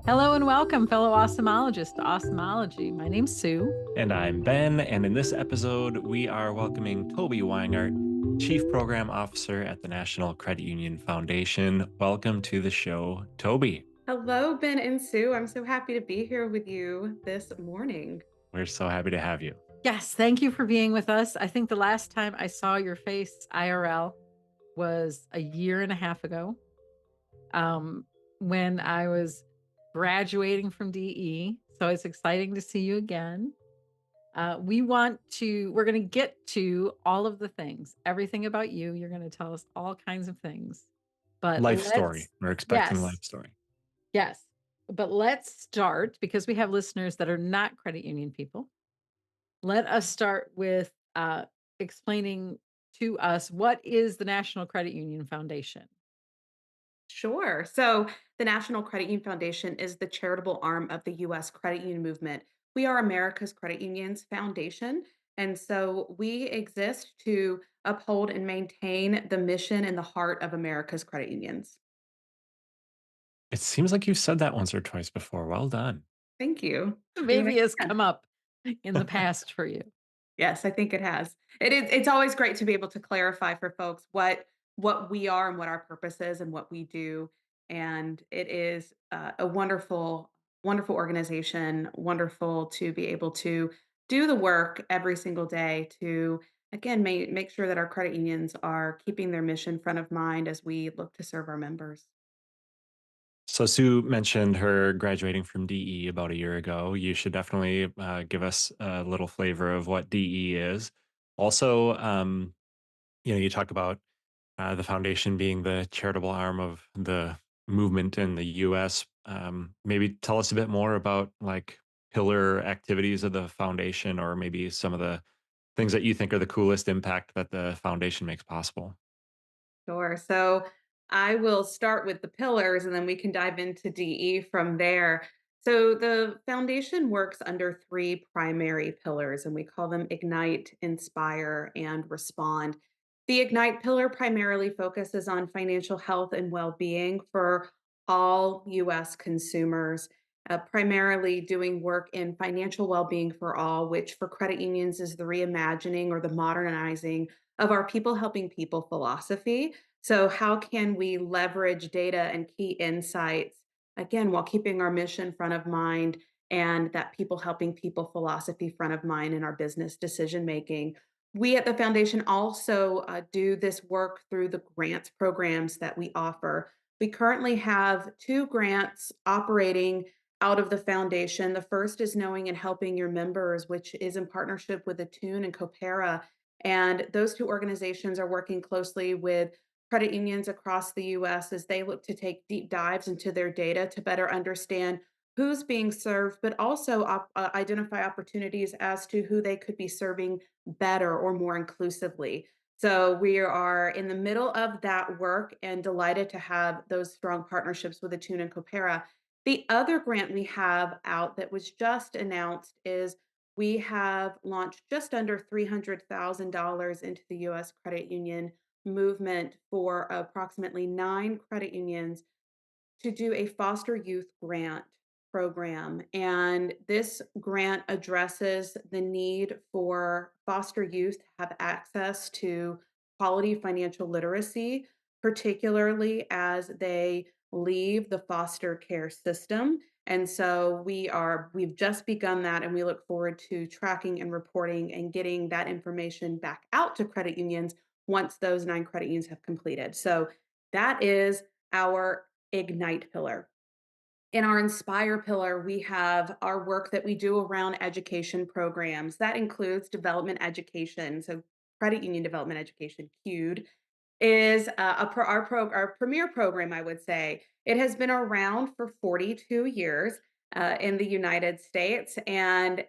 Hello and welcome, fellow awesomeologists, to Awesomeology. My name's Sue. And I'm Ben, and in this episode, we are welcoming Tobi Weingart, Chief Program Officer at the National Credit Union Foundation. Welcome to the show, Toby. Hello, Ben and Sue. I'm so happy to be here with you this morning. We're so happy to have you. Yes, thank you for being with us. I think the last time I saw your face IRL was a year and a half ago, um, when I was graduating from DE. So it's exciting to see you again. We're going to get to all of the things, everything about you. You're going to tell us all kinds of things. But Life story. We're expecting yes, life story. yes. But let's start because we have listeners that are not credit union people. Let us start with explaining to us what is the National Credit Union Foundation. Sure. So, the National Credit Union Foundation is the charitable arm of the U.S. credit union movement. We are America's Credit Unions Foundation. And so, we exist to uphold and maintain the mission and the heart of America's credit unions. It seems like you've said that once or twice before. Well done. Thank you. Maybe has come up in the past for you. Yes, I think it has. It's always great to be able to clarify for folks what we are and what our purpose is and what we do, and it is, a wonderful organization, wonderful to be able to do the work every single day to, again, make sure that our credit unions are keeping their mission front of mind as we look to serve our members. So, Sue mentioned her graduating from DE about a year ago. You should definitely give us a little flavor of what DE is. Also, you talk about the foundation being the charitable arm of the movement in the U.S. Maybe tell us a bit more about like pillar activities of the foundation, or maybe some of the things that you think are the coolest impact that the foundation makes possible. Sure. So I will start with the pillars and then we can dive into DE from there. So the foundation works under three primary pillars, and we call them Ignite, Inspire, and Respond. The Ignite pillar primarily focuses on financial health and well being for all US consumers, primarily doing work in financial well being for all, which for credit unions is the reimagining or the modernizing of our people helping people philosophy. So, how can we leverage data and key insights, again, while keeping our mission front of mind and that people helping people philosophy front of mind in our business decision making? We at the foundation also do this work through the grants programs that we offer. We currently have two grants operating out of the foundation. The first is Knowing and Helping Your Members, which is in partnership with Attune and Copera. And those two organizations are working closely with credit unions across the US as they look to take deep dives into their data to better understand who's being served, but also identify opportunities as to who they could be serving better or more inclusively. So we are in the middle of that work and delighted to have those strong partnerships with Attune and Copera. The other grant we have out that was just announced is we have launched just under $300,000 into the US credit union movement for approximately 9 credit unions to do a foster youth grant program. And this grant addresses the need for foster youth to have access to quality financial literacy, particularly as they leave the foster care system. And so we've just begun that, and we look forward to tracking and reporting and getting that information back out to credit unions once those 9 credit unions have completed. So that is our Ignite pillar. In our Inspire pillar, we have our work that we do around education programs. That includes development education. So, credit union development education, CUDE, is our premier program, I would say. It has been around for 42 years in the United States, and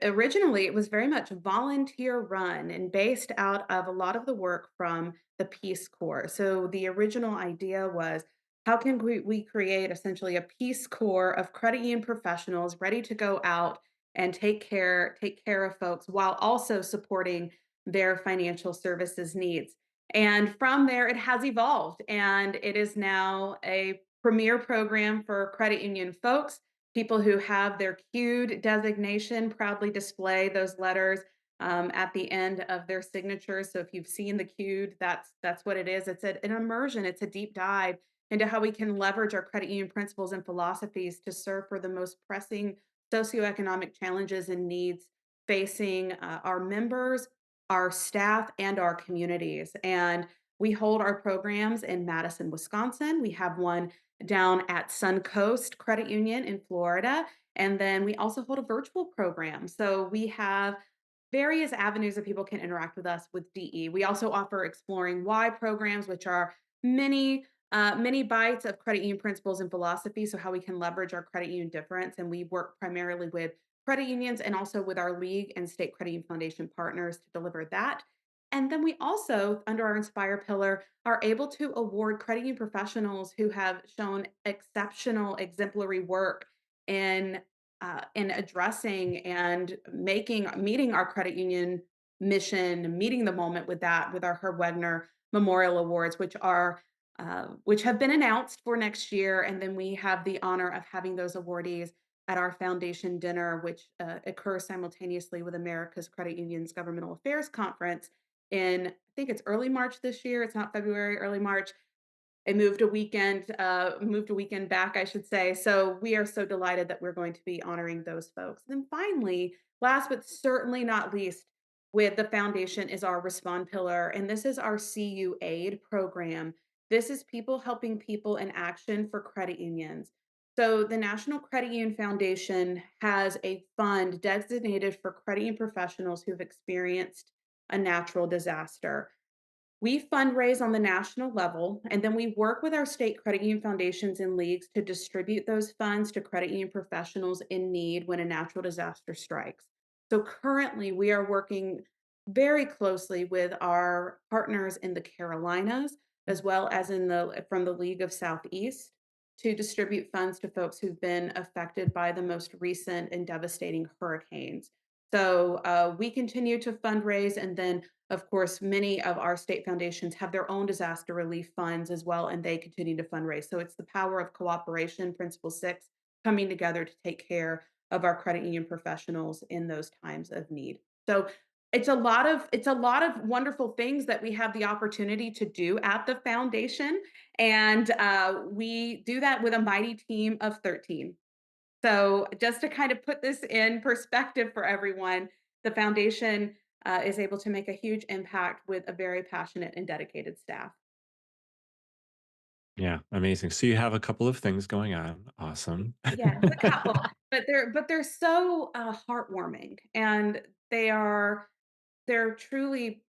originally it was very much volunteer run and based out of a lot of the work from the Peace Corps. So the original idea was, how can we create essentially a Peace Corps of credit union professionals ready to go out and take care of folks while also supporting their financial services needs. And from there, it has evolved, and it is now a premier program for credit union folks. People who have their queued designation proudly display those letters at the end of their signatures. So if you've seen the queued, that's what it is. It's an immersion. It's a deep dive into how we can leverage our credit union principles and philosophies to serve for the most pressing socioeconomic challenges and needs facing our members, our staff, and our communities. And we hold our programs in Madison, Wisconsin. We have one down at Suncoast Credit Union in Florida. And then we also hold a virtual program. So we have various avenues that people can interact with us with DE. We also offer Exploring Why programs, which are many many bites of credit union principles and philosophy. So how we can leverage our credit union difference, and we work primarily with credit unions and also with our league and state credit union foundation partners to deliver that. And then we also, under our Inspire pillar, are able to award credit union professionals who have shown exceptional, exemplary work in addressing and making meeting our credit union mission, meeting the moment with that, with our Herb Wegner Memorial Awards, which have been announced for next year. And then we have the honor of having those awardees at our foundation dinner, which occurs simultaneously with America's Credit Unions Governmental Affairs Conference in, I think it's early March this year. It's not February, early March. It moved a weekend back, I should say. So we are so delighted that we're going to be honoring those folks. And then finally, last but certainly not least, with the foundation is our Respond pillar. And this is our CU Aid program. This is people helping people in action for credit unions. So the National Credit Union Foundation has a fund designated for credit union professionals who've experienced a natural disaster. We fundraise on the national level, and then we work with our state credit union foundations and leagues to distribute those funds to credit union professionals in need when a natural disaster strikes. So currently, we are working very closely with our partners in the Carolinas, as well as in the from the League of Southeast, to distribute funds to folks who've been affected by the most recent and devastating hurricanes. So we continue to fundraise, and then of course, many of our state foundations have their own disaster relief funds as well, and they continue to fundraise. So it's the power of cooperation, Principle Six, coming together to take care of our credit union professionals in those times of need. So it's a lot of wonderful things that we have the opportunity to do at the foundation, and we do that with a mighty team of 13. So, just to kind of put this in perspective for everyone, the foundation is able to make a huge impact with a very passionate and dedicated staff. Yeah, amazing. So you have a couple of things going on. Awesome. Yes, a couple, but they're so heartwarming, and they're truly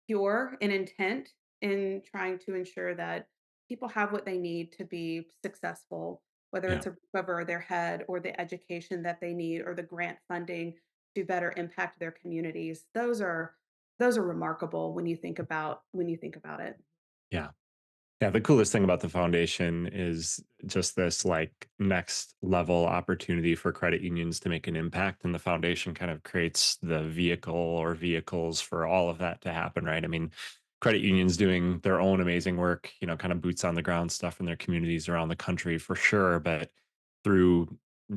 pure in intent in trying to ensure that people have what they need to be successful, whether Yeah. it's a roof over their head or the education that they need or the grant funding to better impact their communities. Those are remarkable when you think about it. Yeah. Yeah, the coolest thing about the foundation is just this like next level opportunity for credit unions to make an impact. And the foundation kind of creates the vehicle or vehicles for all of that to happen, right? I mean, credit unions doing their own amazing work, kind of boots on the ground stuff in their communities around the country for sure. But through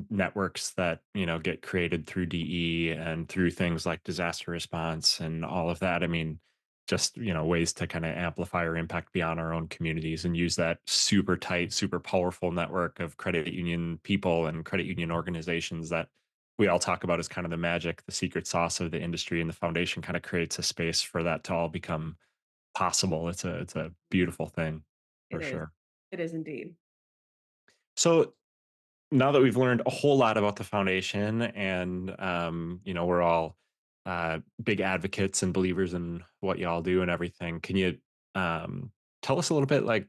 networks that, get created through DE and through things like disaster response and all of that, I mean, just ways to kind of amplify our impact beyond our own communities and use that super tight super powerful network of credit union people and credit union organizations that we all talk about as kind of the magic, the secret sauce of the industry, and the foundation kind of creates a space for that to all become possible. It's a beautiful thing It for is. sure. It is indeed. So now that we've learned a whole lot about the foundation and we're all big advocates and believers in what y'all do and everything, can you tell us a little bit like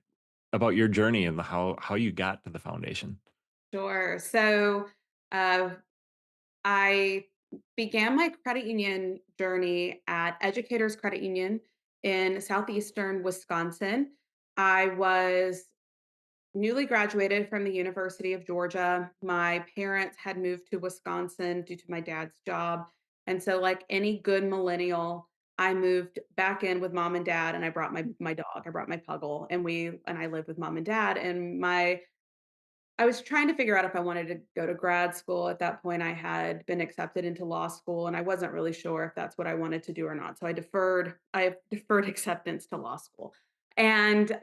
about your journey and how you got to the foundation? Sure. So uh, I began my credit union journey at Educators Credit Union in southeastern Wisconsin. I was newly graduated from the University of Georgia. My parents had moved to Wisconsin due to my dad's job. And so, like any good millennial, I moved back in with mom and dad, and I brought my dog. I brought my puggle, and I lived with mom and dad. And my I was trying to figure out if I wanted to go to grad school. At that point, I had been accepted into law school, and I wasn't really sure if that's what I wanted to do or not. So I deferred acceptance to law school. And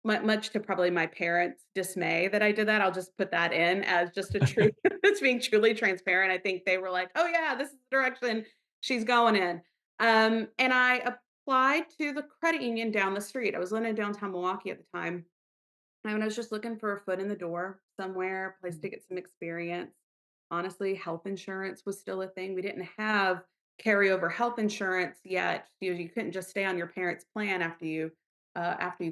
much to probably my parents' dismay that I did that, I'll just put that in as just a true, it's being truly transparent. I think they were like, "Oh yeah, this is the direction she's going in." And I applied to the credit union down the street. I was living in downtown Milwaukee at the time, and I was just looking for a foot in the door somewhere, a place to get some experience. Honestly, health insurance was still a thing. We didn't have carryover health insurance yet. You couldn't just stay on your parents' plan after you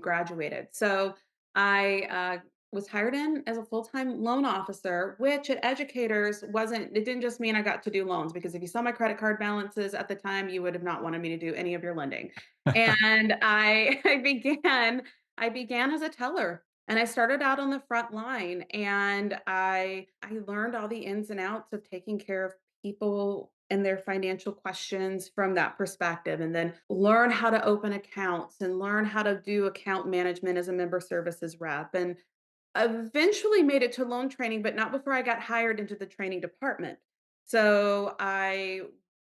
graduated. So I was hired in as a full-time loan officer, which at Educators wasn't. It didn't just mean I got to do loans, because if you saw my credit card balances at the time, you would have not wanted me to do any of your lending. And I began as a teller, and I started out on the front line, and I learned all the ins and outs of taking care of people and their financial questions from that perspective, and then learn how to open accounts and learn how to do account management as a member services rep, and eventually made it to loan training, but not before I got hired into the training department. So I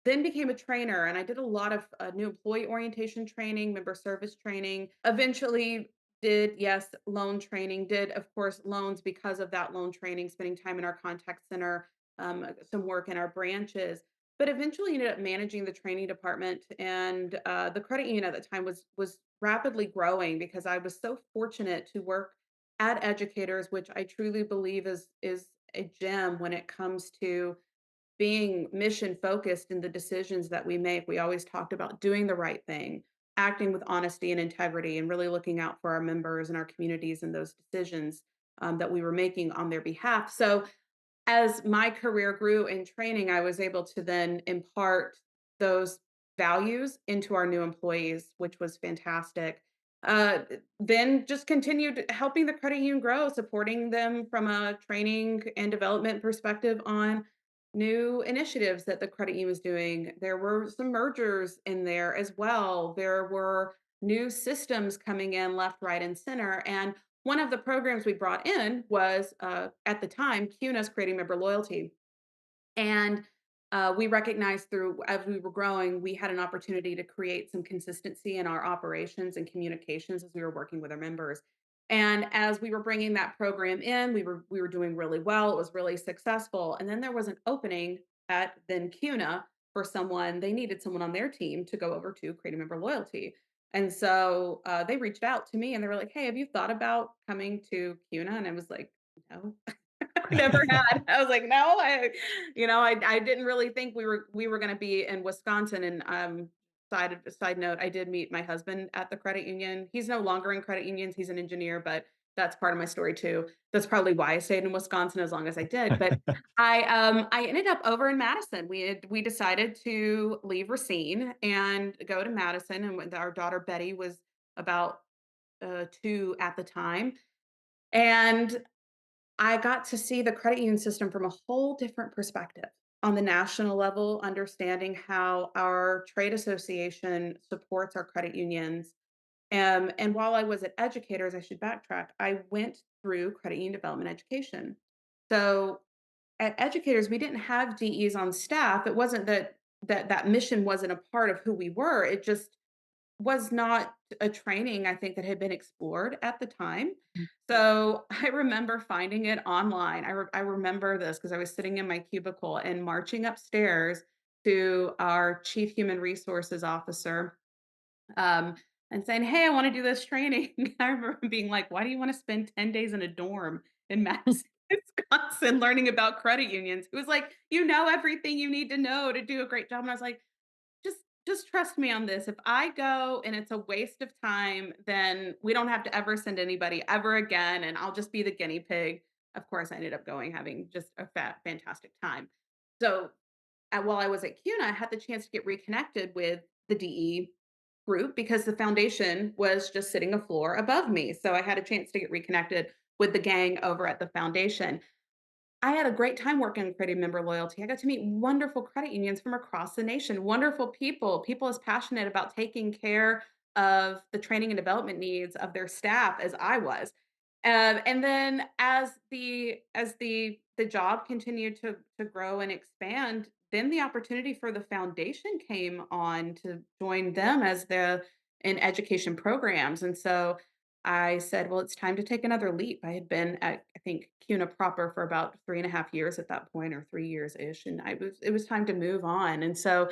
then became a trainer, and I did a lot of new employee orientation training, member service training. Eventually, did, yes, loan training, did, of course, loans because of that loan training, spending time in our contact center, some work in our branches. But eventually ended up managing the training department, and the credit union at the time was rapidly growing because I was so fortunate to work at Educators, which I truly believe is a gem when it comes to being mission focused in the decisions that we make. We always talked about doing the right thing, acting with honesty and integrity, and really looking out for our members and our communities and those decisions that we were making on their behalf. So as my career grew in training, I was able to then impart those values into our new employees, which was fantastic. Then just continued helping the credit union grow, supporting them from a training and development perspective on new initiatives that the credit union was doing. There were some mergers in there as well. There were new systems coming in left, right, and center. And one of the programs we brought in was, at the time, CUNA's Creating Member Loyalty. And we recognized through as we were growing, we had an opportunity to create some consistency in our operations and communications as we were working with our members. And as we were bringing that program in, we were doing really well. It was really successful. And then there was an opening at then CUNA for someone. They needed someone on their team to go over to Creating Member Loyalty. And so they reached out to me and they were like, "Hey, have you thought about coming to CUNA?" And I was like, "No." Never had. I was like, "No, I didn't really think we were gonna be in Wisconsin." And, side note, I did meet my husband at the credit union. He's no longer in credit unions, he's an engineer, but that's part of my story too. That's probably why I stayed in Wisconsin as long as I did. But I ended up over in Madison. We decided to leave Racine and go to Madison, and when our daughter Betty was about, 2 at the time, and I got to see the credit union system from a whole different perspective on the national level, understanding how our trade association supports our credit unions. And while I was at Educators, I should backtrack, I went through credit union development education. So at Educators, we didn't have DEs on staff. It wasn't that mission wasn't a part of who we were. It just was not a training, I think, that had been explored at the time. So, I remember finding it online. I remember this because I was sitting in my cubicle and marching upstairs to our chief human resources officer, um, and saying, "Hey, I wanna do this training." I remember being like, "Why do you wanna spend 10 days in a dorm in Madison, Wisconsin learning about credit unions?" It was like, "You know everything you need to know to do a great job." And I was like, just trust me on this. If I go and it's a waste of time, then we don't have to ever send anybody ever again, and I'll just be the guinea pig. Of course, I ended up going, having just a fantastic time. So, while I was at CUNA, I had the chance to get reconnected with the DE group because the foundation was just sitting a floor above me. So I had a chance to get reconnected with the gang over at the foundation. I had a great time working in creating member loyalty. I got to meet wonderful credit unions from across the nation, wonderful people as passionate about taking care of the training and development needs of their staff as I was. And then as the job continued to grow and expand, then the opportunity for the foundation came on to join them as the in education programs. And so I said, well, it's time to take another leap. I had been at, I think, CUNA proper for about 3.5 years at that point, or 3 years ish. And it was time to move on. And so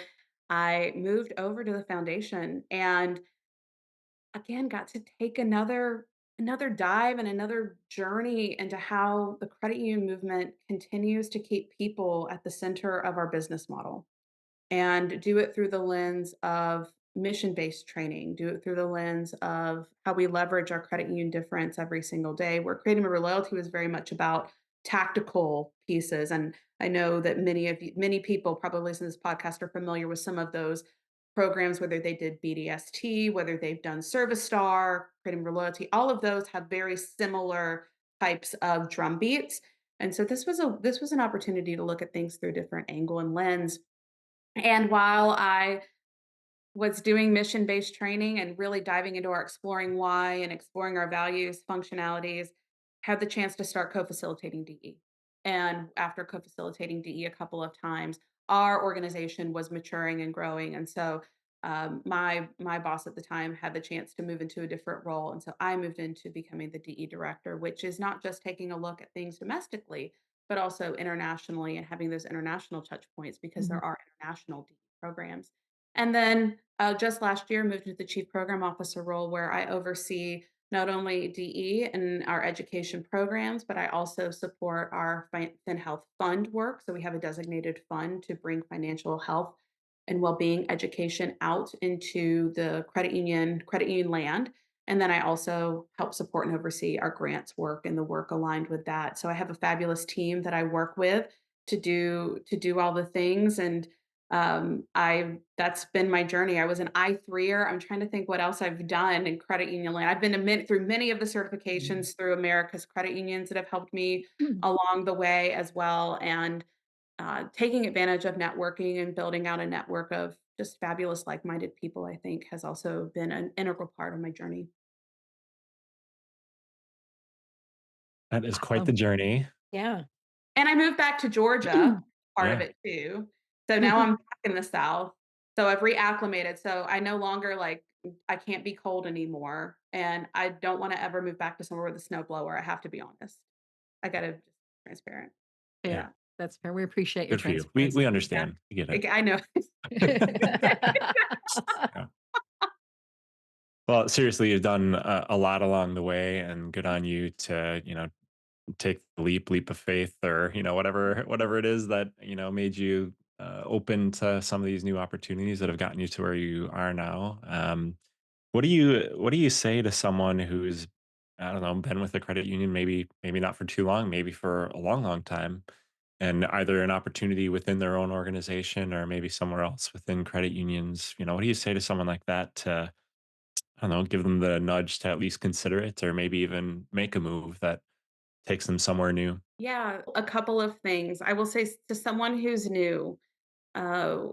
I moved over to the foundation and again got to take another dive and another journey into how the credit union movement continues to keep people at the center of our business model and do it through the lens of mission-based training, do it through the lens of how we leverage our credit union difference every single day, where creating member loyalty was very much about tactical pieces. And I know that many people probably listening to this podcast are familiar with some of those programs, whether they did BDST, whether they've done Service Star, creating member loyalty, all of those have very similar types of drum beats. And so this was an opportunity to look at things through a different angle and lens. And while I was doing mission-based training and really diving into our exploring why and exploring our values, functionalities, had the chance to start co-facilitating DE. And after co-facilitating DE a couple of times, our organization was maturing and growing. And so my boss at the time had the chance to move into a different role. And so I moved into becoming the DE director, which is not just taking a look at things domestically, but also internationally and having those international touch points because Mhm. there are international DE programs. And then just last year, moved into the chief program officer role where I oversee not only DE and our education programs, but I also support our FinHealth Fund work. So we have a designated fund to bring financial health and well-being education out into the credit union land. And then I also help support and oversee our grants work and the work aligned with that. So I have a fabulous team that I work with to do all the things. And I that's been my journey. I was an I3er. I'm trying to think what else I've done in credit union land. I've been through many of the Mhm. certifications through America's credit unions that have helped me Mm. along the way as well, and taking advantage of networking and building out a network of just fabulous like-minded people, I think, has also been an integral part of my journey. That is quite Wow. the journey. Yeah. And I moved back to Georgia, part of Yeah. it too. So now I'm back in the South. So I've reacclimated. So I no longer like I can't be cold anymore. And I don't want to ever move back to somewhere with a snow blower. I have to be honest. I gotta just transparent. Hey, Yeah. That's fair. We appreciate your good for you. We transparency. Yeah. understand. We get it. I know. Yeah. Well, seriously, you've done a lot along the way, and good on you to take the leap of faith, or whatever it is that made you open to some of these new opportunities that have gotten you to where you are now. What do you say to someone who's, I don't know, been with a credit union, maybe not for too long, maybe for a long time, and either an opportunity within their own organization or maybe somewhere else within credit unions? What do you say to someone like that to, I don't know, give them the nudge to at least consider it, or maybe even make a move that takes them somewhere new? Yeah, a couple of things. I will say to someone who's new, uh,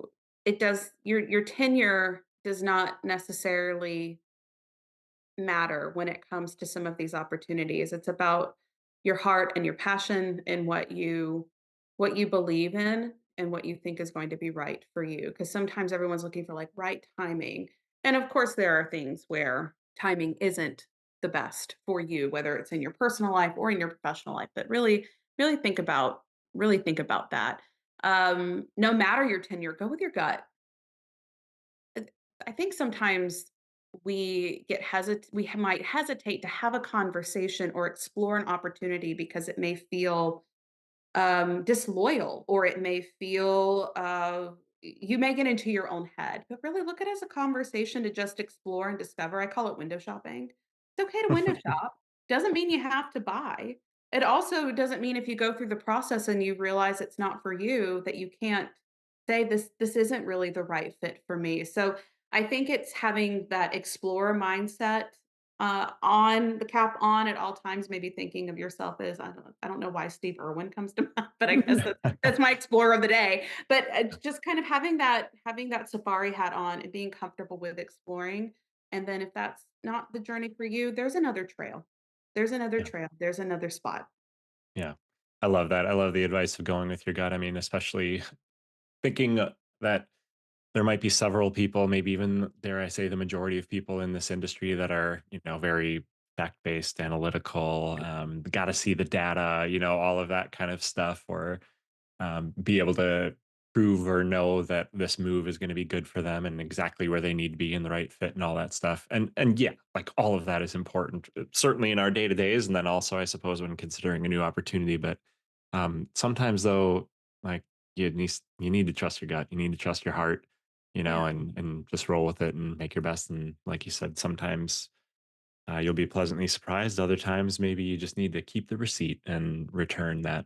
it does your tenure does not necessarily matter when it comes to some of these opportunities. It's about your heart and your passion and what you believe in and what you think is going to be right for you. Because sometimes everyone's looking for like right timing. And of course, there are things where timing isn't the best for you, whether it's in your personal life or in your professional life. But really really think about that. No matter your tenure, go with your gut. uh, I think sometimes we might hesitate to have a conversation or explore an opportunity because it may feel disloyal, or it may feel you may get into your own head, but really look at it as a conversation to just explore and discover. I call it window shopping. It's okay to window shop. Doesn't mean you have to buy. It also doesn't mean if you go through the process and you realize it's not for you that you can't say this isn't really the right fit for me. So I think it's having that explorer mindset on the cap on at all times, maybe thinking of yourself as I don't know why Steve Irwin comes to mind, but I guess that's my explorer of the day. But just kind of having that safari hat on and being comfortable with exploring. And then if that's not the journey for you, there's another trail. There's another Yeah. trail, there's another spot. Yeah. I love that. I love the advice of going with your gut. I mean, especially thinking that there might be several people, maybe even dare I say the majority of people in this industry that are, very fact-based, analytical, got to see the data, all of that kind of stuff, or be able to prove or know that this move is going to be good for them and exactly where they need to be in the right fit and all that stuff. And yeah, like all of that is important, certainly in our day to days, and then also I suppose when considering a new opportunity. But sometimes though, like you need to trust your gut, you need to trust your heart, Yeah. and just roll with it and make your best. And like you said, sometimes you'll be pleasantly surprised. Other times, maybe you just need to keep the receipt and return that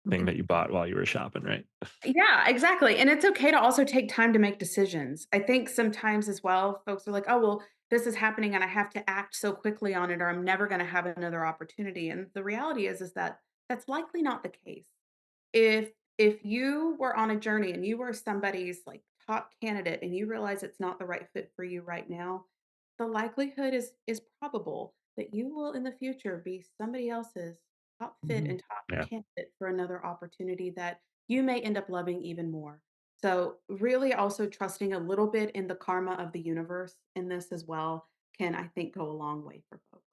thing that you bought while you were shopping, right? Yeah, exactly, and it's okay to also take time to make decisions. I think sometimes as well, folks are like, "Oh, well, this is happening and I have to act so quickly on it or I'm never gonna have another opportunity," and the reality is that that's likely not the case. If you were on a journey and you were somebody's, like, top candidate and you realize it's not the right fit for you right now, the likelihood is probable that you will in the future be somebody else's top fit Mhm. and top Yeah. candidate for another opportunity that you may end up loving even more. So, really also trusting a little bit in the karma of the universe in this as well can, I think, go a long way for folks.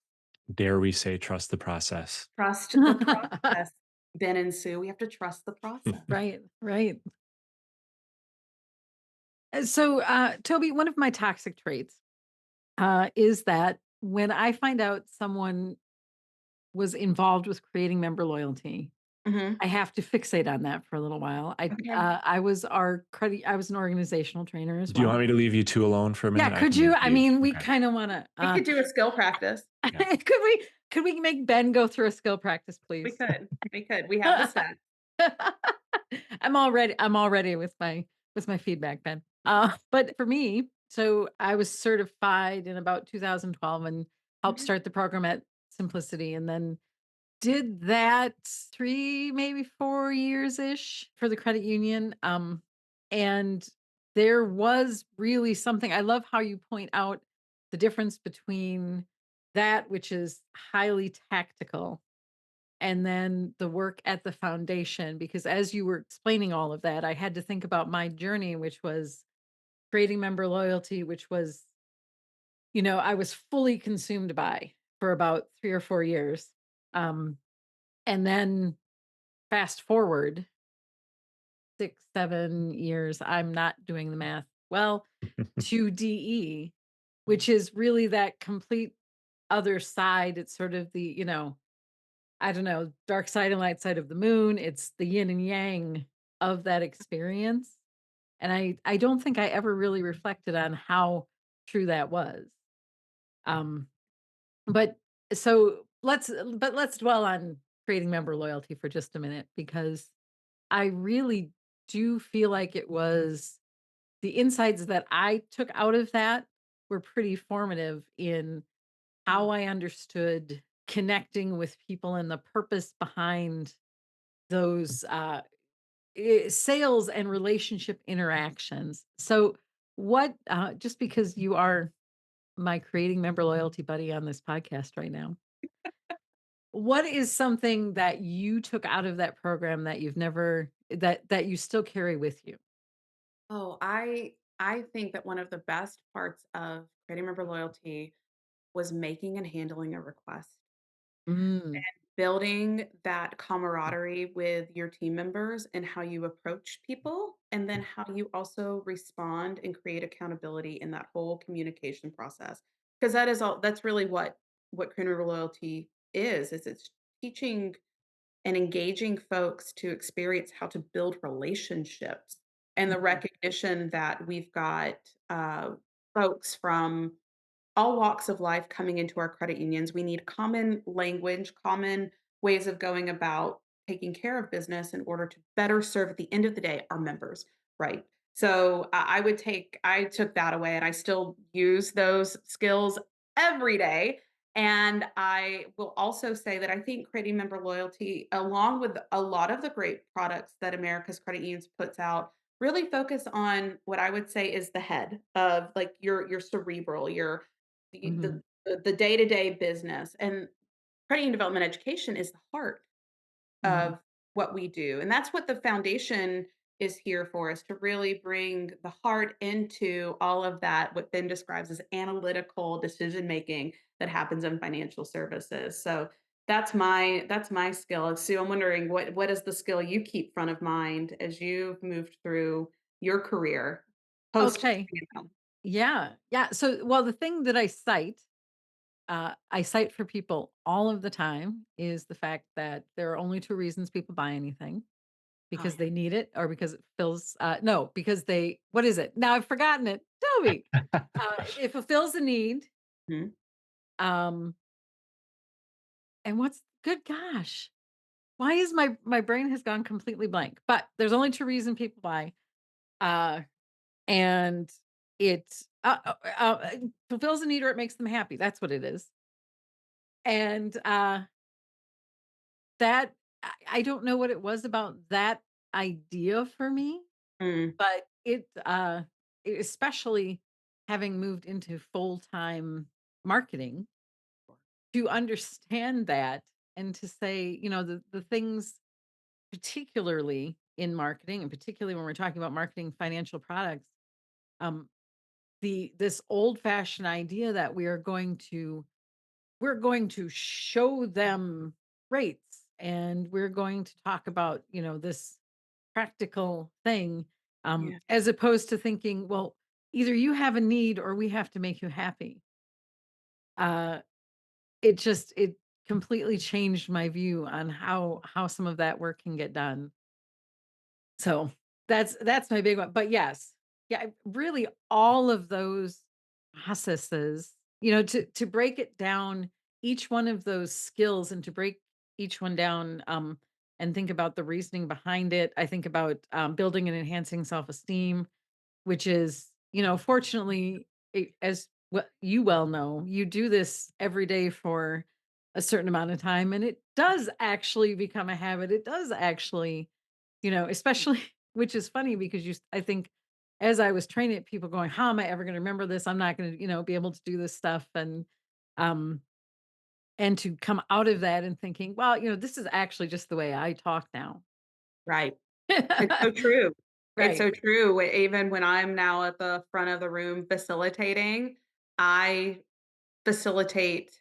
Dare we say trust the process? Trust the process, Ben and Sue. We have to trust the process. Right, right. So, Toby, one of my toxic traits is that when I find out someone was involved with creating member loyalty, Mhm. I have to fixate on that for a little while. Okay. I was an organizational trainer as Do you well. want me to leave you 2 alone for a Yeah, minute? I could can you? I leave. mean, we Okay. kind of want to. We could do a skill practice. Yeah. Could we make Ben go through a skill practice, We please? could. We could. We have the stats. I'm all ready with my feedback, Ben. But for me, so I was certified in about 2012 and helped Mhm. start the program at Simplicity, and then did that 3, maybe 4 years-ish for the credit union, and there was really something. I love how you point out the difference between that, which is highly tactical, and then the work at the foundation, because as you were explaining all of that, I had to think about my journey, which was creating member loyalty, which was, I was fully consumed by for about 3 or 4 years. Um, and then fast forward 6, 7 years, I'm not doing the math well, to DE, which is really that complete other side. It's sort of the, I don't know, dark side and light side of the moon. It's the yin and yang of that experience. And I don't think I ever really reflected on how true that was. Um, but let's dwell on creating member loyalty for just a minute, because I really do feel like it was the insights that I took out of that were pretty formative in how I understood connecting with people and the purpose behind those sales and relationship interactions. So, just because you are my creating member loyalty buddy on this podcast right now, what is something that you took out of that program that you've never that you still carry with you? Oh, I think that one of the best parts of creating member loyalty was making and handling a request. Mm. Building that camaraderie with your team members and how you approach people, and then how you also respond and create accountability in that whole communication process. Because that's really what creating loyalty is it's teaching and engaging folks to experience how to build relationships and the Mhm. recognition that we've got folks from all walks of life coming into our credit unions. We need common language, common ways of going about taking care of business in order to better serve at the end of the day our members, right? So I took that away and I still use those skills every day. And I will also say that I think creating member loyalty, along with a lot of the great products that America's credit unions puts out, really focus on what I would say is the head of like your cerebral, your the Mhm. the day-to-day business, and credit union development education is the heart Mhm. of what we do. And that's what the foundation is here for, is to really bring the heart into all of that, what Ben describes as analytical decision making that happens in financial services. So that's my skill. Sue, I'm wondering what is the skill you keep front of mind as you've moved through your career post Okay. CML? Yeah. Yeah. So, well, the thing that I cite for people all of the time is the fact that there are only 2 reasons people buy anything, Oh because yeah. they need it or because it fills, no, because they what is it? Now I've forgotten it. Toby. It fulfills a need, Mhm. um, and what's good gosh, why is my brain has gone completely blank, but there's only 2 reasons people buy, uh, and it, fulfills a need or it makes them happy, that's what it is, and, that I don't know what it was about that idea for me, Mm, but especially having moved into full-time marketing, to understand that and to say, the things particularly in marketing, and particularly when we're talking about marketing financial products, um, this old-fashioned idea that we're going to show them rates, and we're going to talk about, this practical thing, yeah. as opposed to thinking, well, either you have a need or we have to make you happy. Uh, it completely changed my view on how some of that work can get done. So that's my big one. But yes, yeah, really all of those processes, to break it down, each one of those skills, and to break each one down, and think about the reasoning behind it. I think about, building and enhancing self-esteem, which is, fortunately, as what you well know, you do this every day for a certain amount of time, and it does actually become a habit. It does actually, especially, which is funny because I think as I was training it, people going, how am I ever going to remember this? I'm not going to, be able to do this stuff. Um, and to come out of that and thinking, well, this is actually just the way I talk now. Right. It's so true. It's Right. so true. Even when I'm now at the front of the room facilitating, I facilitate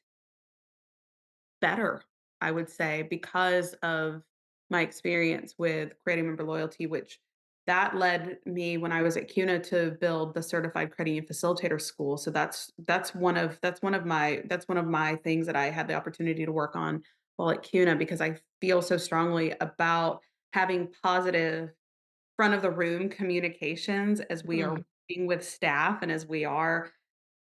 better, I would say, because of my experience with creating member loyalty, which that led me when I was at CUNA to build the certified credit union facilitator school. So that's one of my things that I had the opportunity to work on while at CUNA, because I feel so strongly about having positive front of the room communications as we are Mm, working with staff and as we are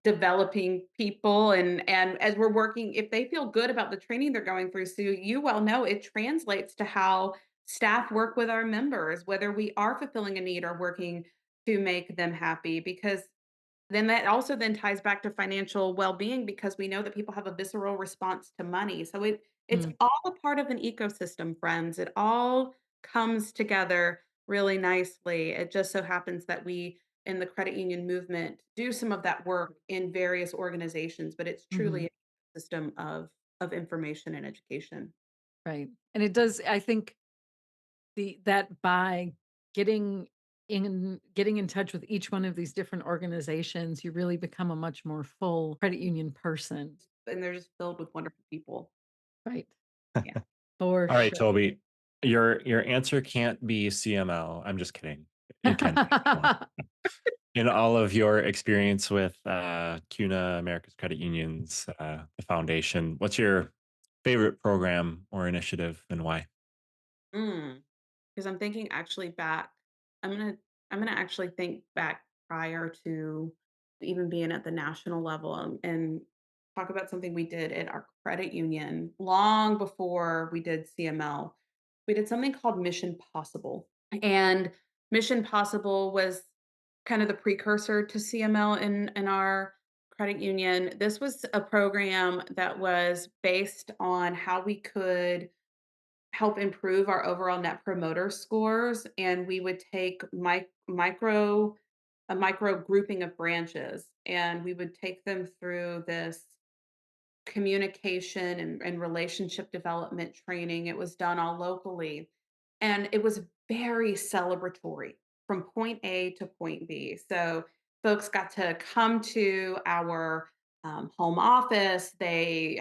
developing people, and as we're working, if they feel good about the training they're going through, so you well know it translates to how staff work with our members, whether we are fulfilling a need or working to make them happy, because then that also then ties back to financial well-being, because we know that people have a visceral response to money. So it's mm, all a part of an ecosystem, friends. It all comes together really nicely. It just so happens that we in the credit union movement do some of that work in various organizations, but it's truly mhm. a system of information and education. Right. And it does, I think, that by getting getting in touch with each one of these different organizations, you really become a much more full credit union person. And they're just filled with wonderful people. Right. Yeah. For All right, sure. Toby, your answer can't be CML. I'm just kidding. It can be if you want. In all of your experience with CUNA, America's Credit Unions, the foundation, what's your favorite program or initiative and why? Mm. 'Cause I'm thinking actually back, I'm gonna I'm gonna actually think back prior to even being at the national level, and talk about something we did at our credit union long before we did CML. We did something called Mission Possible, and Mission Possible was kind of the precursor to CML in our credit union. This was a program that was based on how we could help improve our overall net promoter scores, and we would take a micro grouping of branches, and we would take them through this communication and relationship development training. It was done all locally. And it was very celebratory from point A to point B. So folks got to come to our home office. We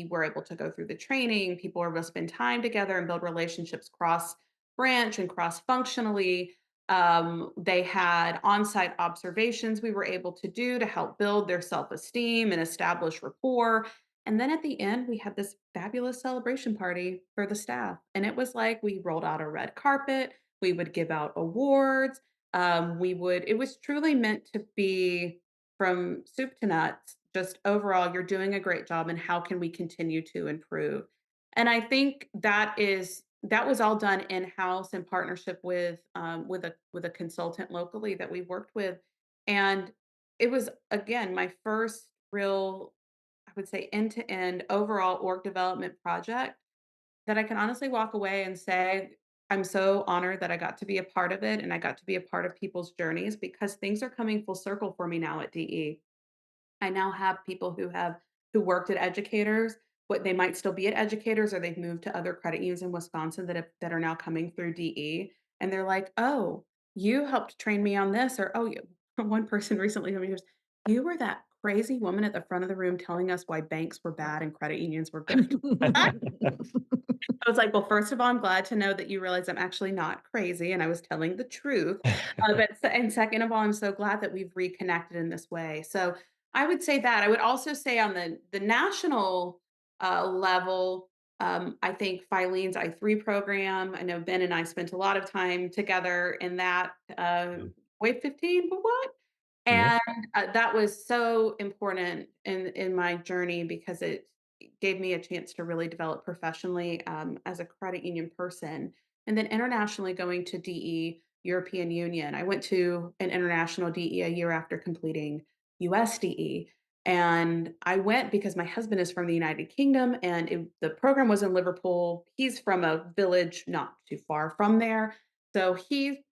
were able to go through the training. People were able to spend time together and build relationships cross branch and cross functionally. They had on site observations we were able to do to help build their self esteem and establish rapport. And then at the end, we had this fabulous celebration party for the staff. And it was like we rolled out a red carpet, we would give out awards. It was truly meant to be from soup to nuts, just overall, you're doing a great job, and how can we continue to improve? And I think that was all done in-house in partnership with a consultant locally that we worked with, and it was, again, my first real, I would say, end-to-end overall org development project that I can honestly walk away and say, I'm so honored that I got to be a part of it, and I got to be a part of people's journeys because things are coming full circle for me now at DE. I now have people who worked at educators, what they might still be at educators or they've moved to other credit unions in Wisconsin that are now coming through DE, and they're like, "Oh, you helped train me on this," or, "Oh, you." One person recently told me, goes, "You were that crazy woman at the front of the room telling us why banks were bad and credit unions were good." I was like, "Well, first of all, I'm glad to know that you realize I'm actually not crazy and I was telling the truth. And second of all, I'm so glad that we've reconnected in this way." So I would say that. I would also say on the national level, I think Filene's I3 program. I know Ben and I spent a lot of time together in that. Wave 15, but what? Yeah. And that was so important in my journey because it gave me a chance to really develop professionally as a credit union person. And then internationally, going to DE, European Union. I went to an international DE a year after completing USDE. And I went because my husband is from the United Kingdom and the program was in Liverpool. He's from a village not too far from there. So he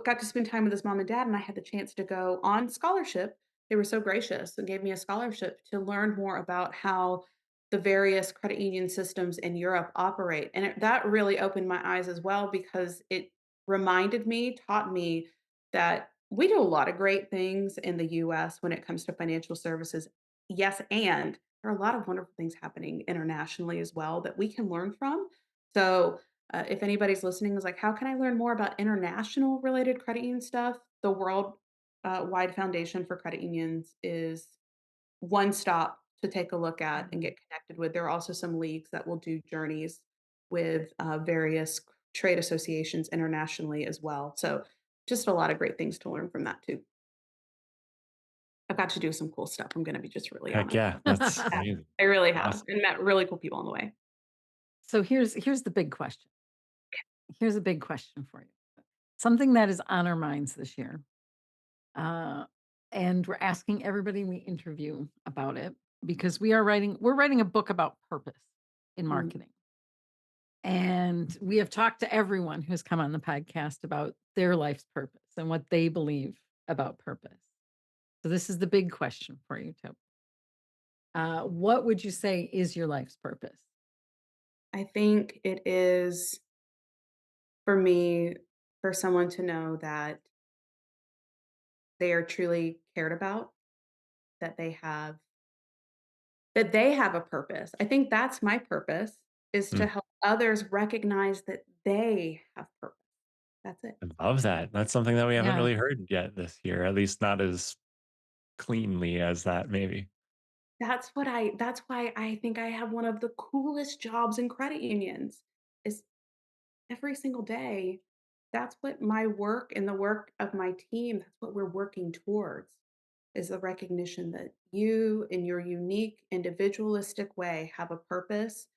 got to spend time with his mom and dad, and I had the chance to go on scholarship. They were so gracious and gave me a scholarship to learn more about how the various credit union systems in Europe operate. And that really opened my eyes as well because it taught me that we do a lot of great things in the US when it comes to financial services. Yes, and there are a lot of wonderful things happening internationally as well that we can learn from. So, if anybody's listening is like, how can I learn more about international related credit union stuff? The World Wide Foundation for Credit Unions is one stop to take a look at and get connected with. There are also some leagues that will do journeys with various trade associations internationally as well. So, just a lot of great things to learn from that too. I've got to do some cool stuff. I'm going to be just really Heck honest. yeah, that's Yeah, amazing. I really have, Awesome. and met really cool people on the way. So here's the big question. Here's a big question for you. Something that is on our minds this year. Uh, and we're asking everybody we interview about it because we're writing a book about purpose in Mm. marketing. And we have talked to everyone who's come on the podcast about their life's purpose and what they believe about purpose. So this is the big question for you, Toby. What would you say is your life's purpose? I think it is for me, for someone to know that they are truly cared about, that they have a purpose. I think that's my purpose, is to Mm, help others recognize that they have purpose. That's it. I love that. That's something that we haven't Yeah. really heard yet this year, at least not as cleanly as that maybe. That's why I think I have one of the coolest jobs in credit unions, is every single day, that's what my work and the work of my team, that's what we're working towards, is the recognition that you, in your unique individualistic way, have a purpose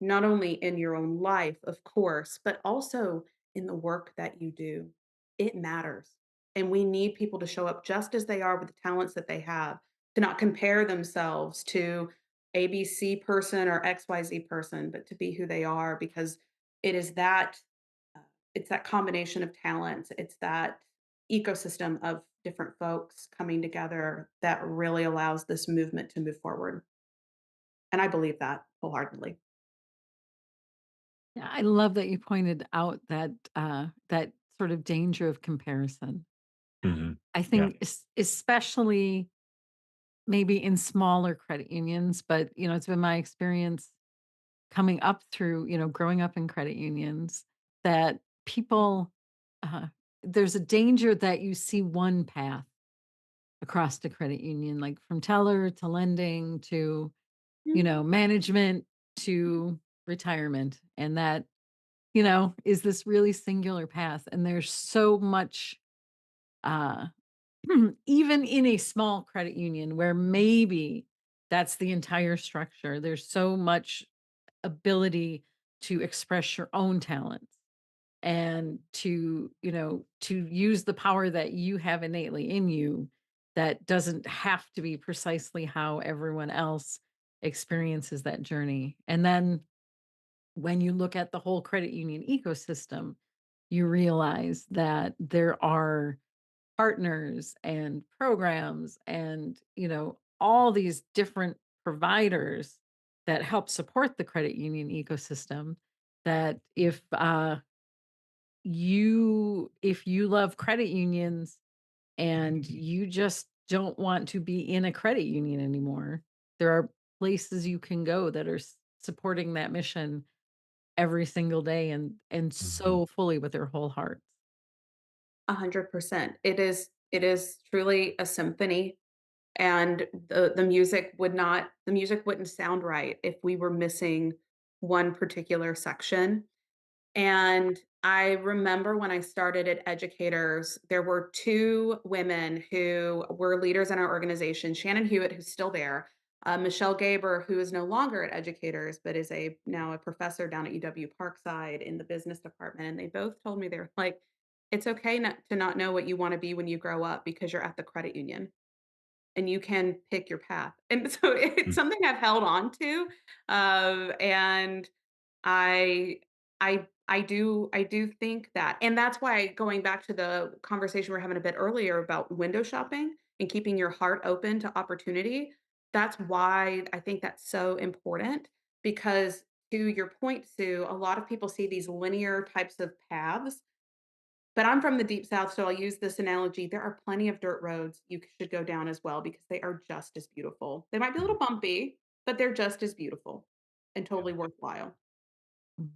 not only in your own life, of course, but also in the work that you do. It matters. And we need people to show up just as they are with the talents that they have, to not compare themselves to ABC person or XYZ person, but to be who they are because it is that uh, it's that combination of talents, it's that ecosystem of different folks coming together that really allows this movement to move forward. And I believe that wholeheartedly. Yeah, I love that you pointed out that, that sort of danger of comparison. Hmm. I Yeah. think especially maybe in smaller credit unions, but, it's been my experience coming up through, growing up in credit unions that people, uh, there's a danger that you see one path across the credit union, like from teller to lending to, Mhm. management to retirement. And that, is this really singular path. And there's so much, uh, even in a small credit union where maybe that's the entire structure, there's so much ability to express your own talents and to use the power that you have innately in you that doesn't have to be precisely how everyone else experiences that journey. And then when you look at the whole credit union ecosystem, you realize that there are partners and programs and, all these different providers that help support the credit union ecosystem that if you love credit unions and you just don't want to be in a credit union anymore, there are places you can go that are supporting that mission every single day and Hmm. so fully with their whole hearts. 100%. It is truly a symphony, and the music wouldn't sound right if we were missing one particular section. And I remember when I started at Educators, there were 2 women who were leaders in our organization, Shannon Hewitt, who's still there, Michelle Gaber, who is no longer at Educators, but is now a professor down at UW Parkside in the business department, and they both told me, they were like, "It's okay not to not know what you wanna be when you grow up because you're at the credit union, and you can pick your path." And so it's something I've held on to, and I I do think that, and that's why, going back to the conversation we are having a bit earlier about window shopping and keeping your heart open to opportunity, that's why I think that's so important, because to your point, Sue, a lot of people see these linear types of paths, but I'm from the deep South, so I'll use this analogy. There are plenty of dirt roads you should go down as well because they are just as beautiful. They might be a little bumpy, but they're just as beautiful and Yeah. totally worthwhile. Mm.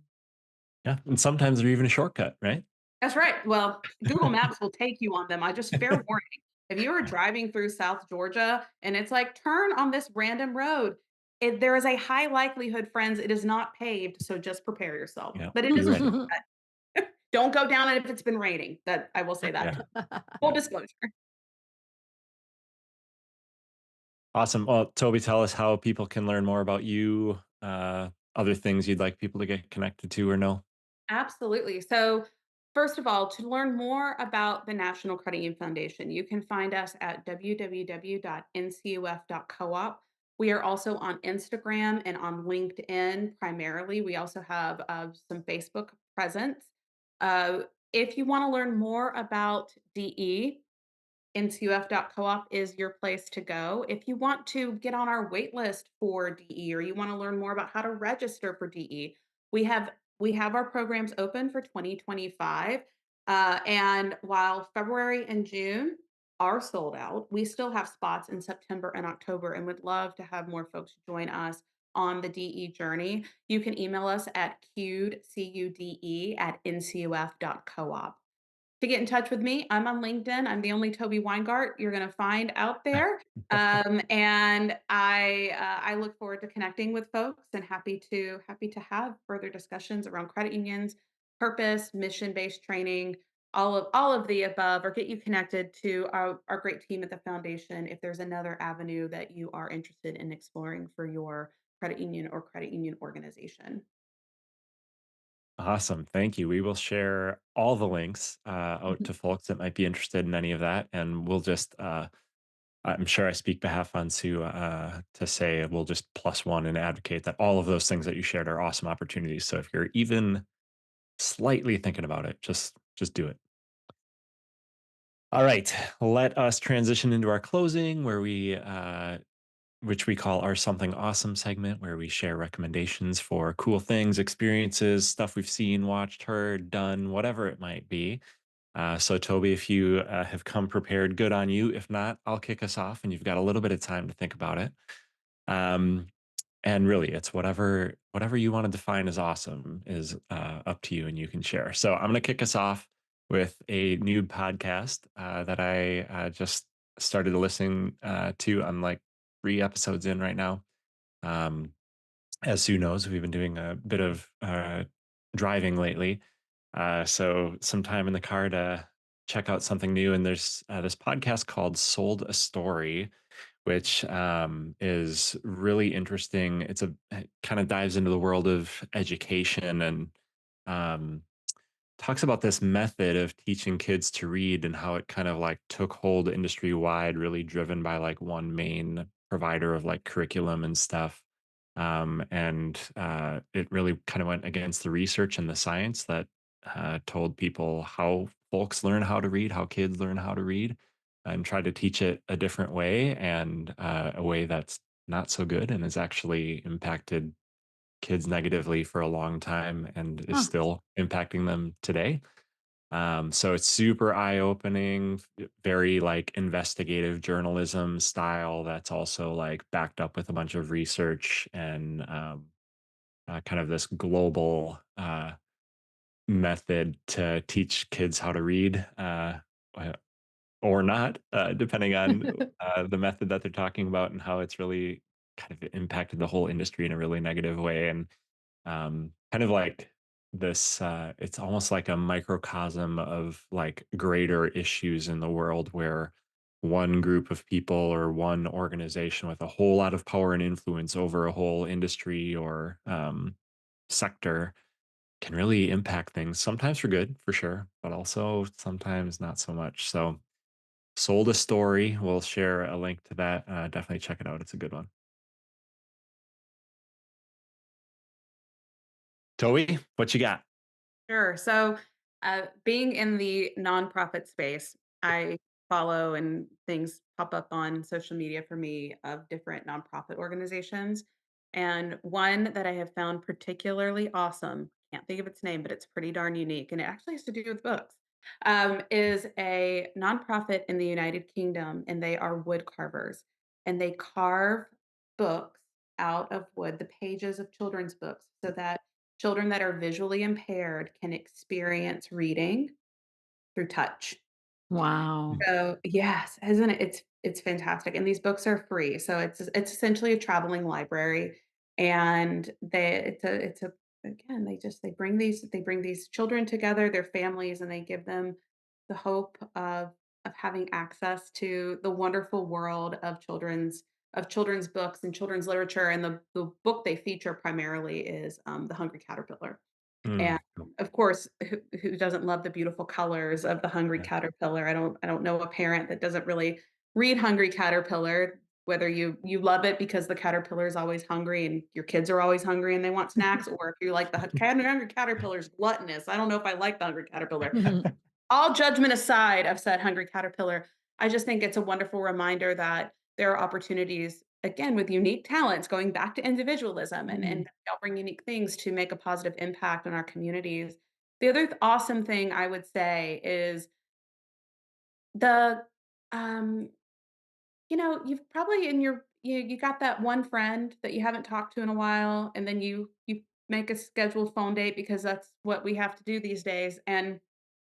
Yeah. And sometimes they're even a shortcut, right? That's right. Well, Google Maps will take you on them. I just, fair warning. If you are Yeah. driving through South Georgia and it's like, turn on this random road, there is a high likelihood, friends, it is not paved. So just prepare yourself. Yeah. But it Be is a ready. shortcut. Don't go down it if it's been raining. That I will say that Yeah. too. Full disclosure. Awesome. Well, Toby, tell us how people can learn more about you, other things you'd like people to get connected to or know. Absolutely. So, first of all, to learn more about the National Credit Union Foundation, you can find us at www.ncuf.coop. We are also on Instagram and on LinkedIn primarily. We also have some Facebook presence. If you want to learn more about DE, ncuf.coop is your place to go. If you want to get on our wait list for DE, or you want to learn more about how to register for DE, we have we have our programs open for 2025. And while February and June are sold out, we still have spots in September and October, and would love to have more folks join us on the DE journey. You can email us at cude, at ncuf.coop. To get in touch with me, I'm on LinkedIn. I'm the only Tobi Weingart you're going to find out there. And I look forward to connecting with folks, and happy to have further discussions around credit unions, purpose, mission-based training, all of the above, or get you connected to our great team at the foundation if there's another avenue that you are interested in exploring for your credit union or credit union organization. Awesome. Thank you. We will share all the links out to folks that might be interested in any of that. And we'll just, I'm sure I speak behalf on Sue to say we'll just plus one and advocate that all of those things that you shared are awesome opportunities. So if you're even slightly thinking about it, just do it. All right. Let us transition into our closing where we which we call our Something Awesome segment, where we share recommendations for cool things, experiences, stuff we've seen, watched, heard, done, whatever it might be. So, Toby, if you have come prepared, good on you. If not, I'll kick us off, and you've got a little bit of time to think about it. Um, and really, it's whatever you want to define as awesome is up to you, and you can share. So, I'm going to kick us off with a new podcast that I just started listening to. I'm like 3 episodes in right now. Um, as Sue knows, we've been doing a bit of driving lately. So some time in the car to check out something new. And there's this podcast called Sold a Story, which is really interesting. It kind of dives into the world of education and um, talks about this method of teaching kids to read and how it kind of like took hold industry wide, really driven by like one main provider of like curriculum and stuff. And it really kind of went against the research and the science that told people how folks learn how to read, how kids learn how to read, and tried to teach it a different way and a way that's not so good and has actually impacted kids negatively for a long time and is Huh. still impacting them today. So it's super eye opening, very like investigative journalism style that's also like backed up with a bunch of research and kind of this global method to teach kids how to read uh, or not, depending on the method that they're talking about and how it's really kind of impacted the whole industry in a really negative way. And kind of like this it's almost like a microcosm of like greater issues in the world where one group of people or one organization with a whole lot of power and influence over a whole industry or sector can really impact things, sometimes for good for sure, but also sometimes not so much. So Sold a Story, we'll share a link to that. Definitely check it out, it's a good one. Toby, what you got? Sure. So, being in the nonprofit space, I follow and things pop up on social media for me of different nonprofit organizations. And one that I have found particularly awesome, can't think of its name, but it's pretty darn unique, and it actually has to do with books, is a nonprofit in the United Kingdom, and they are wood carvers. And they carve books out of wood, the pages of children's books, so that children that are visually impaired can experience reading through touch. Wow. So, yes, isn't it? It's fantastic, and these books are free, so it's essentially a traveling library, and it's a again, they bring these children together, their families, and they give them the hope of having access to the wonderful world of children's books and children's literature, and the book they feature primarily is, The Hungry Caterpillar. And, Mm. of course, who doesn't love the beautiful colors of the Hungry Yeah. Caterpillar? I don't know a parent that doesn't really read Hungry Caterpillar, whether you love it because the caterpillar is always hungry and your kids are always hungry and they want snacks, or if you like the Hungry Caterpillar is gluttonous. I don't know if I like the Hungry Caterpillar. All judgment aside of said hungry caterpillar, I just think it's a wonderful reminder that there are opportunities, again, with unique talents, going back to individualism and Mhm. we all bring unique things to make a positive impact on our communities. The other awesome thing I would say is the, um, you've probably in you got that one friend that you haven't talked to in a while, and then you make a scheduled phone date because that's what we have to do these days, and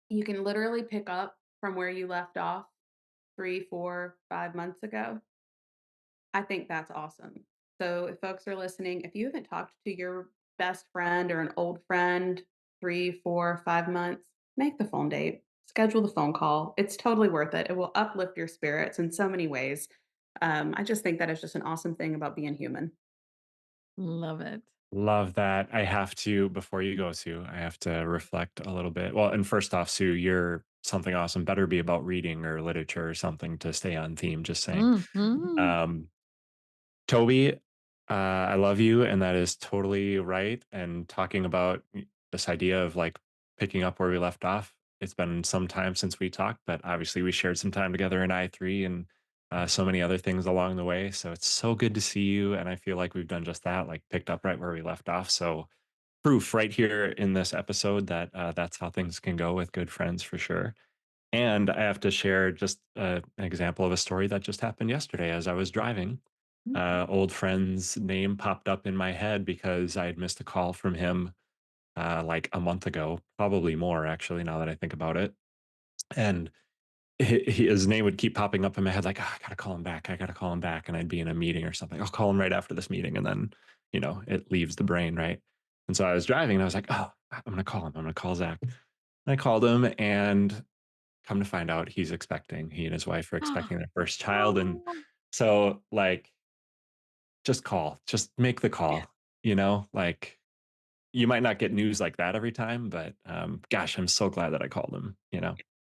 you can literally pick up from where you left off 3, 4, 5 months ago. I think that's awesome. So, if folks are listening, if you haven't talked to your best friend or an old friend 3, 4, 5 months, make the phone date, schedule the phone call. It's totally worth it. It will uplift your spirits in so many ways. I just think that is just an awesome thing about being human. Love it. Love that. I have to, before you go, Sue, I have to reflect a little bit. Well, and first off, Sue, you're Something Awesome better be about reading or literature or something to stay on theme, just saying. Mhm. Um, Toby, I love you, and that is totally right. And talking about this idea of like picking up where we left off, it's been some time since we talked, but obviously we shared some time together in I3 and so many other things along the way. So it's so good to see you. And I feel like we've done just that, like picked up right where we left off. So proof right here in this episode that that's how things can go with good friends for sure. And I have to share just an example of a story that just happened yesterday as I was driving. Old friend's name popped up in my head because I had missed a call from him like a month ago, probably more actually, now that I think about it. And his name would keep popping up in my head, like, "Ah, I gotta call him back. I gotta call him back." And I'd be in a meeting or something. I'll call him right after this meeting. And then, it leaves the brain, right? And so I was driving and I was like, oh, I'm going to call him. I'm going to call Zach. And I called him and come to find out he and his wife are expecting their first child. And Oh, so, like, just call, just make the Yeah, call, like you might not get news like that every time, but gosh, I'm so glad that I called him.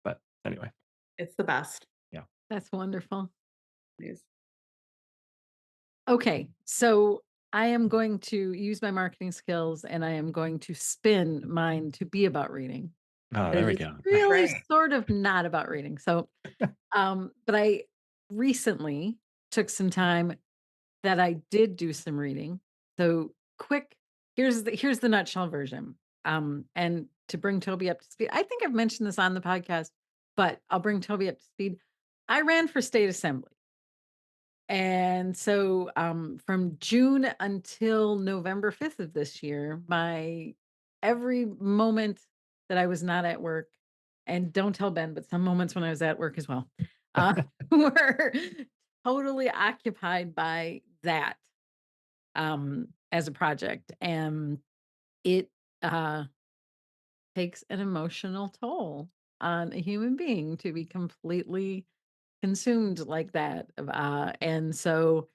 But anyway, it's the best yeah. that's wonderful. news. Okay, so I am going to use my marketing skills and I am going to spin mine to be about reading, Oh, but there it we is go. really Nice. Great. sort of not about reading. So, but I recently took some time that I did do some reading. So, quick, here's the nutshell version. And to bring Toby up to speed, I think I've mentioned this on the podcast, but I'll bring Toby up to speed. I ran for state assembly. And so, from June until November 5th of this year, my every moment that I was not at work, and don't tell Ben, but some moments when I was at work as well, were totally occupied by that as a project. And it uh, takes an emotional toll on a human being to be completely consumed like that. And so,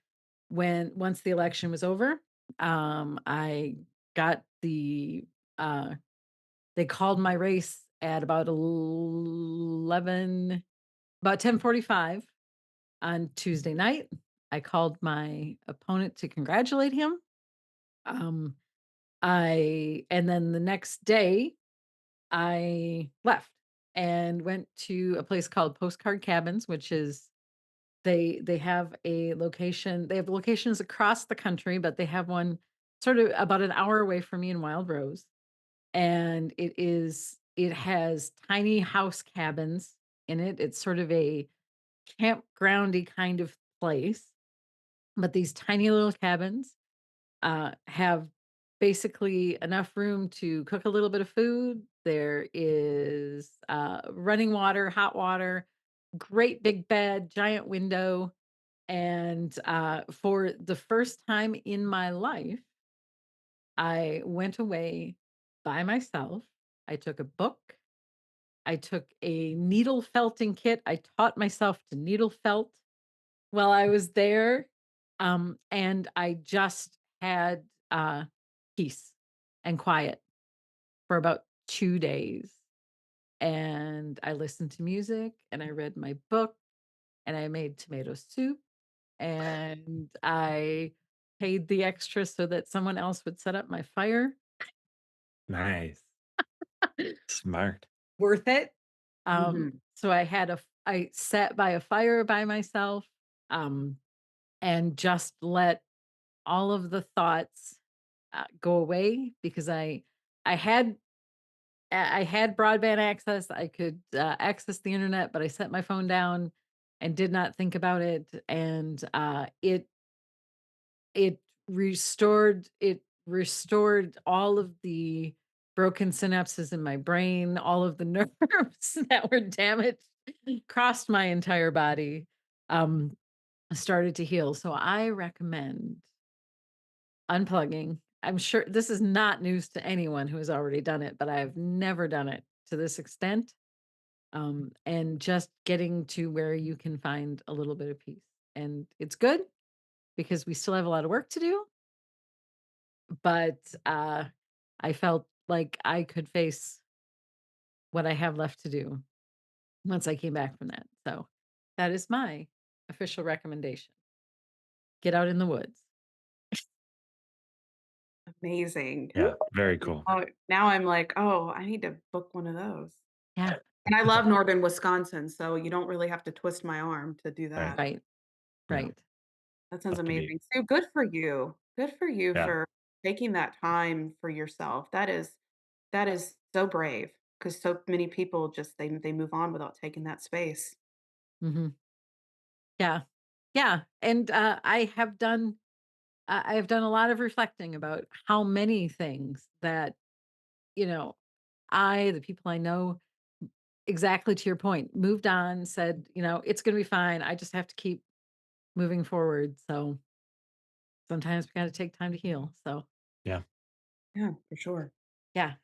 once the election was over, I got uh they called my race at about 10:45 on Tuesday night. I called my opponent to congratulate him. Um I and then the next day I left and went to a place called Postcard Cabins, which is they have a location, they have locations across the country, but they have one sort of about an hour away from me in Wild Rose, and it has tiny house cabins in it. It's sort of a campgroundy kind of place, but these tiny little cabins, have basically enough room to cook a little bit of food. There is, running water, hot water, great big bed, giant window, and, for the first time in my life, I went away by myself. I took a book. I took a needle felting kit. I taught myself to needle felt while I was there, and I just had, peace and quiet for about 2 days, and I listened to music, and I read my book, and I made tomato soup, and I paid the extra so that someone else would set up my fire. Nice. Smart. Worth it. Mhm. So I sat by a fire by myself, um, and just let all of the thoughts, go away because I had I had broadband access. I could, access the internet, but I set my phone down and did not think about it, and, it restored all of the broken synapses in my brain, all of the nerves that were damaged, crossed my entire body, um, started to heal. So I recommend unplugging. I'm sure this is not news to anyone who has already done it, but I've never done it to this extent. And just getting to where you can find a little bit of peace. And it's good because we still have a lot of work to do, but I felt like I could face what I have left to do once I came back from that. So that is my official recommendation. Get out in the woods. Amazing. Yeah, very cool. Now I'm like, "Oh, I need to book one of those." Yeah, And I love Northern Wisconsin, so you don't really have to twist my arm to do Right. that. right. Yeah. Right. That sounds Tough to beat. amazing. So good for you. Good for you Yeah. for taking that time for yourself. That is so brave because so many people just they move on without taking that space. Mhm. Yeah. Yeah, and, I have done a lot of reflecting about how many things that, you know, the people I know, exactly to your point, moved on, said, "It's gonna be fine. I just have to keep moving forward." So, sometimes we gotta take time to heal. So, Yeah. Yeah, for sure. yeah.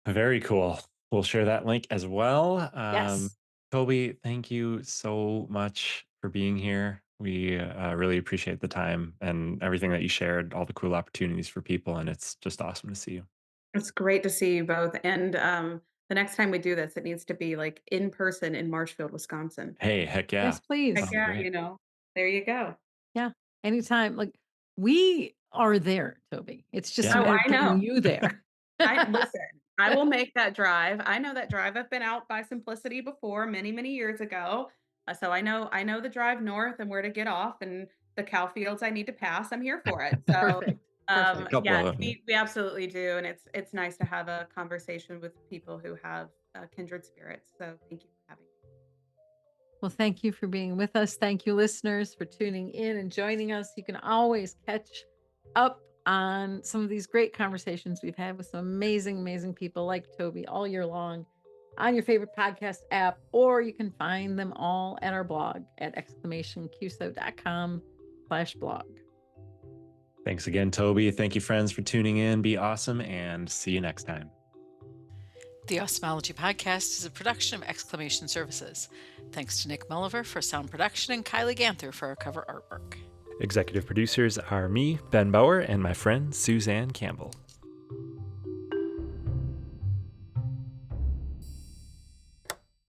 Very cool. We'll share that link as well. Yes. Toby, thank you so much for being here. We really appreciate the time and everything that you shared, all the cool opportunities for people. And it's just awesome to see you. It's great to see you both, and, the next time we do this, it needs to be, like, in person in Marshfield, Wisconsin. Hey, heck yeah. Yes, please. Heck Sounds yeah, great. there you go. Yeah. Anytime. Like, we are there, Toby. It's just a Yeah. Oh, matter of I getting know. you there. I listen, I will make that drive. I know that drive. I've been out by Simplicity before many, many years ago. So I know the drive north and where to get off and the cow fields I need to pass. I'm here for it. So Perfect. Perfect. Couple yes, of them. we absolutely do. And it's nice to have a conversation with people who have kindred spirits. So thank you for having me. Well, thank you for being with us. Thank you, listeners, for tuning in and joining us. You can always catch up on some of these great conversations we've had with some amazing, amazing people like Toby all year long on your favorite podcast app, or you can find them all at our blog at exclamationqso.com/blog. Thanks again, Toby. Thank you, friends, for tuning in. Be awesome and see you next time. The Osmology Podcast is a production of Exclamation Services. Thanks to Nick Mulliver for sound production and Kylie Ganther for our cover artwork. Executive producers are me, Ben Bauer, and my friend Suzanne Campbell.